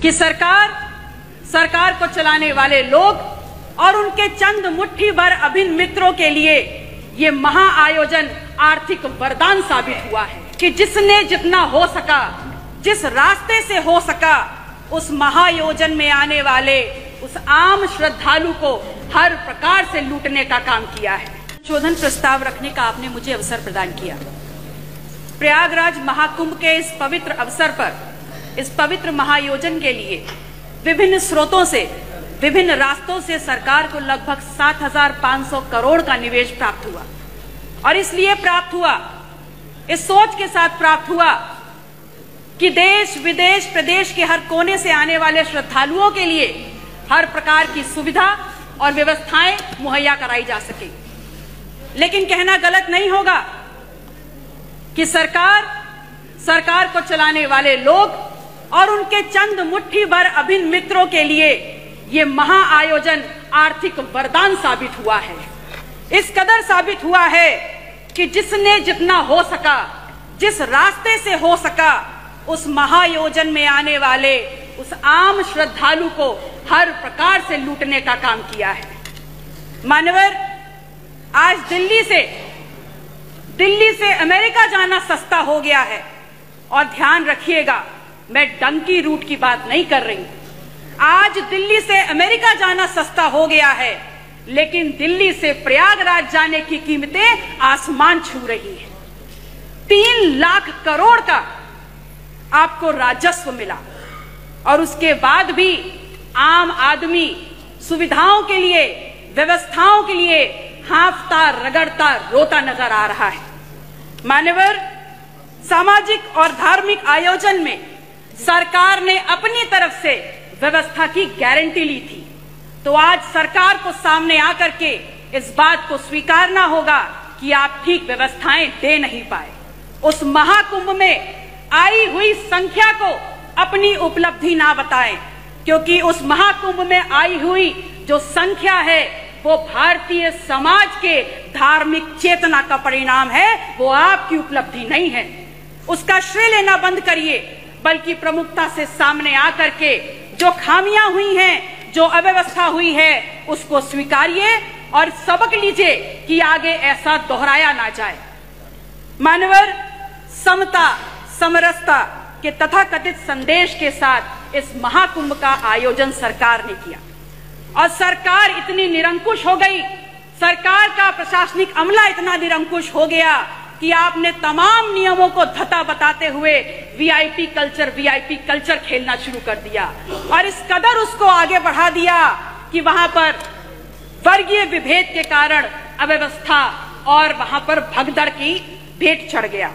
कि सरकार को चलाने वाले लोग और उनके चंद मुट्ठी भर अभिन्न मित्रों के लिए ये महाआयोजन आर्थिक वरदान साबित हुआ है कि जिसने जितना हो सका, जिस रास्ते से हो सका, उस महाआयोजन में आने वाले उस आम श्रद्धालु को हर प्रकार से लूटने का काम किया है। संशोधन प्रस्ताव रखने का आपने मुझे अवसर प्रदान किया। प्रयागराज महाकुंभ के इस पवित्र अवसर पर, इस पवित्र महाआयोजन के लिए विभिन्न स्रोतों से, विभिन्न रास्तों से सरकार को लगभग 7,500 करोड़ का निवेश प्राप्त हुआ। और इसलिए प्राप्त हुआ, इस सोच के साथ प्राप्त हुआ कि देश विदेश प्रदेश के हर कोने से आने वाले श्रद्धालुओं के लिए हर प्रकार की सुविधा और व्यवस्थाएं मुहैया कराई जा सके। लेकिन कहना गलत नहीं होगा कि सरकार को चलाने वाले लोग और उनके चंद मुट्ठी भर अभिन्न मित्रों के लिए ये महाआयोजन आर्थिक वरदान साबित हुआ है। इस कदर साबित हुआ है कि जिसने जितना हो सका, जिस रास्ते से हो सका, उस महाआयोजन में आने वाले उस आम श्रद्धालु को हर प्रकार से लूटने का काम किया है। मान्यवर, आज दिल्ली से अमेरिका जाना सस्ता हो गया है। और ध्यान रखिएगा, मैं डंकी रूट की बात नहीं कर रही। आज दिल्ली से अमेरिका जाना सस्ता हो गया है, लेकिन दिल्ली से प्रयागराज जाने की कीमतें आसमान छू रही है। 3 लाख करोड़ का आपको राजस्व मिला और उसके बाद भी आम आदमी सुविधाओं के लिए, व्यवस्थाओं के लिए हांफता, रगड़ता, रोता नजर आ रहा है। मान्यवर, सामाजिक और धार्मिक आयोजन में सरकार ने अपनी तरफ से व्यवस्था की गारंटी ली थी, तो आज सरकार को सामने आकर के इस बात को स्वीकारना होगा कि आप ठीक व्यवस्थाएं दे नहीं पाए। उस महाकुंभ में आई हुई संख्या को अपनी उपलब्धि ना बताएं, क्योंकि उस महाकुंभ में आई हुई जो संख्या है वो भारतीय समाज के धार्मिक चेतना का परिणाम है, वो आपकी उपलब्धि नहीं है। उसका श्रेय लेना बंद करिए, बल्कि प्रमुखता से सामने आकर के जो खामियां हुई हैं, जो अव्यवस्था हुई है, उसको स्वीकारिए और सबक लीजिए कि आगे ऐसा दोहराया ना जाए। मानवर, समता, समरसता के तथाकथित संदेश के साथ इस महाकुंभ का आयोजन सरकार ने किया और सरकार इतनी निरंकुश हो गई, सरकार का प्रशासनिक अमला इतना निरंकुश हो गया कि आपने तमाम नियमों को धता बताते हुए वीआईपी कल्चर खेलना शुरू कर दिया और इस कदर उसको आगे बढ़ा दिया कि वहां पर वर्गीय विभेद के कारण अव्यवस्था और वहां पर भगदड़ की भेंट चढ़ गया।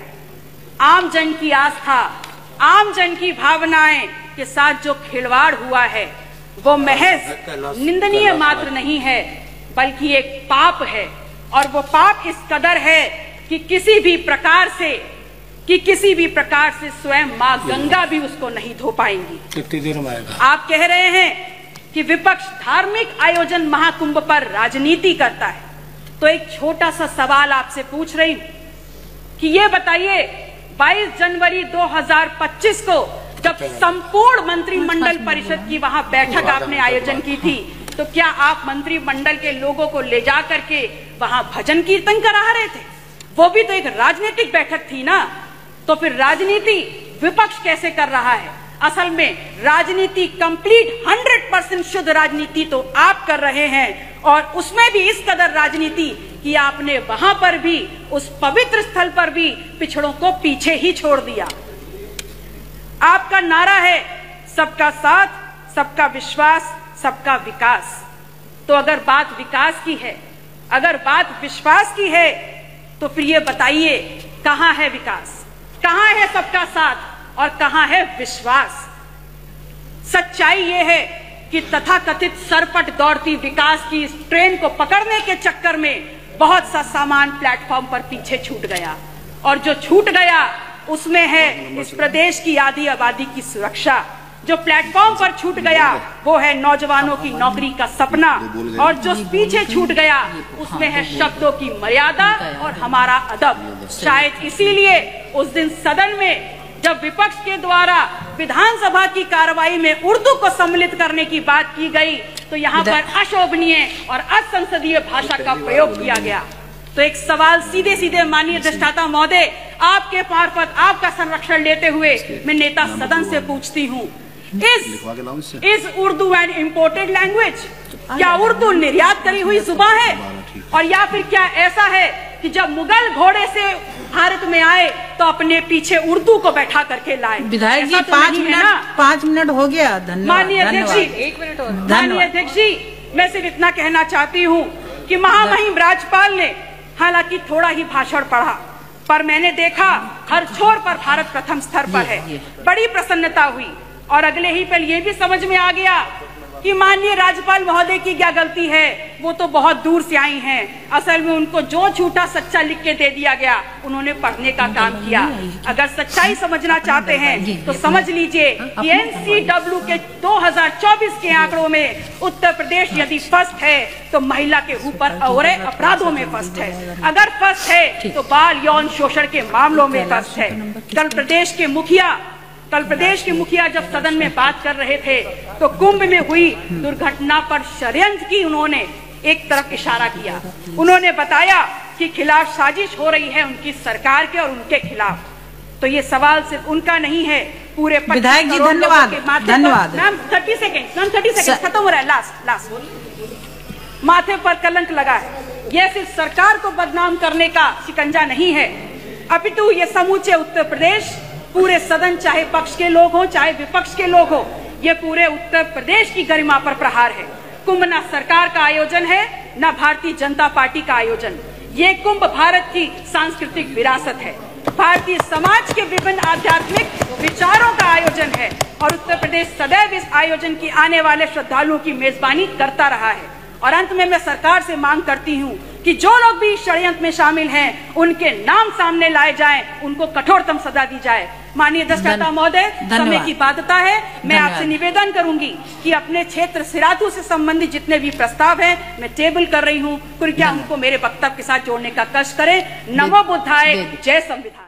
आम जन की आस्था, आम जन की भावनाएं के साथ जो खिलवाड़ हुआ है वो महज निंदनीय मात्र नहीं है, बल्कि एक पाप है। और वो पाप इस कदर है कि किसी भी प्रकार से स्वयं मां गंगा भी उसको नहीं धो पाएंगी। कितनी देर में आएगा? आप कह रहे हैं कि विपक्ष धार्मिक आयोजन महाकुंभ पर राजनीति करता है, तो एक छोटा सा सवाल आपसे पूछ रही हूं कि ये बताइए, 22 जनवरी 2025 को जब संपूर्ण मंत्रिमंडल परिषद की वहां बैठक आपने आयोजन की थी, तो क्या आप मंत्रिमंडल के लोगों को ले जा करके वहां भजन कीर्तन करा रहे थे? वो भी तो एक राजनीतिक बैठक थी ना। तो फिर राजनीति विपक्ष कैसे कर रहा है? असल में राजनीति कंप्लीट 100% शुद्ध राजनीति तो आप कर रहे हैं, और उसमें भी इस कदर राजनीति कि आपने वहां पर भी, उस पवित्र स्थल पर भी पिछड़ों को पीछे ही छोड़ दिया। आपका नारा है सबका साथ, सबका विश्वास, सबका विकास। तो अगर बात विकास की है, अगर बात विश्वास की है, तो फिर ये बताइए कहां है विकास, कहां है सबका साथ और कहां है विश्वास? सच्चाई ये है कि तथाकथित सरपट दौड़ती विकास की इस ट्रेन को पकड़ने के चक्कर में बहुत सा सामान प्लेटफॉर्म पर पीछे छूट गया, और जो छूट गया उसमें है इस प्रदेश की आधी आबादी की सुरक्षा। जो प्लेटफॉर्म पर छूट गया वो है नौजवानों की नौकरी का सपना, और जो पीछे छूट गया उसमें है शब्दों की मर्यादा और हमारा अदब। शायद इसीलिए उस दिन सदन में जब विपक्ष के द्वारा विधानसभा की कार्रवाई में उर्दू को सम्मिलित करने की बात की गई तो यहाँ पर अशोभनीय और असंसदीय भाषा का प्रयोग किया गया। तो एक सवाल सीधे सीधे माननीय अधिष्ठाता महोदय, आपके मार्फत आपका संरक्षण लेते हुए मैं नेता सदन से पूछती हूँ, is Urdu an imported language? क्या उर्दू निर्यात करी हुई जुबान है? और या फिर क्या ऐसा है कि जब मुगल घोड़े से भारत में आए तो अपने पीछे उर्दू को बैठा करके लाए? विधायक जी, 5 मिनट हो गया। धन्यवाद। माननीय अध्यक्ष जी, 1 मिनट और। माननीय अध्यक्ष जी, मैं सिर्फ इतना कहना चाहती हूँ कि महामहिम राज्यपाल ने हालांकि थोड़ा ही भाषण पढ़ा, पर मैंने देखा हर छोर पर भारत प्रथम स्तर पर है। बड़ी प्रसन्नता हुई और अगले ही पल ये भी समझ में आ गया कि माननीय राज्यपाल महोदय की क्या गलती है, वो तो बहुत दूर से आई हैं। असल में उनको जो झूठा सच्चा लिख के दे दिया गया उन्होंने पढ़ने का काम किया। अगर सच्चाई समझना चाहते हैं तो समझ लीजिए कि NCW के 2024 के आंकड़ों में उत्तर प्रदेश यदि फर्स्ट है तो महिला के ऊपर और अपराधों में फर्स्ट है। अगर फर्स्ट है तो बाल यौन शोषण के मामलों में फर्स्ट है। कल प्रदेश के मुखिया जब सदन में बात कर रहे थे तो कुंभ में हुई दुर्घटना पर षड्यंत्र की उन्होंने एक तरफ इशारा किया। उन्होंने बताया कि खिलाफ साजिश हो रही है उनकी सरकार के और उनके खिलाफ। तो ये सवाल सिर्फ उनका नहीं है, पूरे विधायक जी धन्यवाद। मैम 30 सेकेंड खत्म हो रहा है। लास्ट माथे पर कलंक लगा है। यह सिर्फ सरकार को बदनाम करने का शिकंजा नहीं है, अपितु ये समूचे उत्तर प्रदेश, पूरे सदन, चाहे पक्ष के लोग हो चाहे विपक्ष के लोग हो, ये पूरे उत्तर प्रदेश की गरिमा पर प्रहार है। कुंभ ना सरकार का आयोजन है ना भारतीय जनता पार्टी का आयोजन। ये कुंभ भारत की सांस्कृतिक विरासत है, भारतीय समाज के विभिन्न आध्यात्मिक विचारों का आयोजन है और उत्तर प्रदेश सदैव इस आयोजन की आने वाले श्रद्धालुओं की मेजबानी करता रहा है। और अंत में मैं सरकार से मांग करती हूँ कि जो लोग भी षड्यंत्र में शामिल हैं उनके नाम सामने लाए जाएं, उनको कठोरतम सजा दी जाए। माननीय अधिष्ठाता महोदय, समय की बाध्यता है, मैं आपसे निवेदन करूंगी कि अपने क्षेत्र सिराथू से संबंधित जितने भी प्रस्ताव हैं मैं टेबल कर रही हूँ, कृपया उनको मेरे वक्तव्य के साथ जोड़ने का कष्ट करें। नमो बुद्धाय, जय संविधान।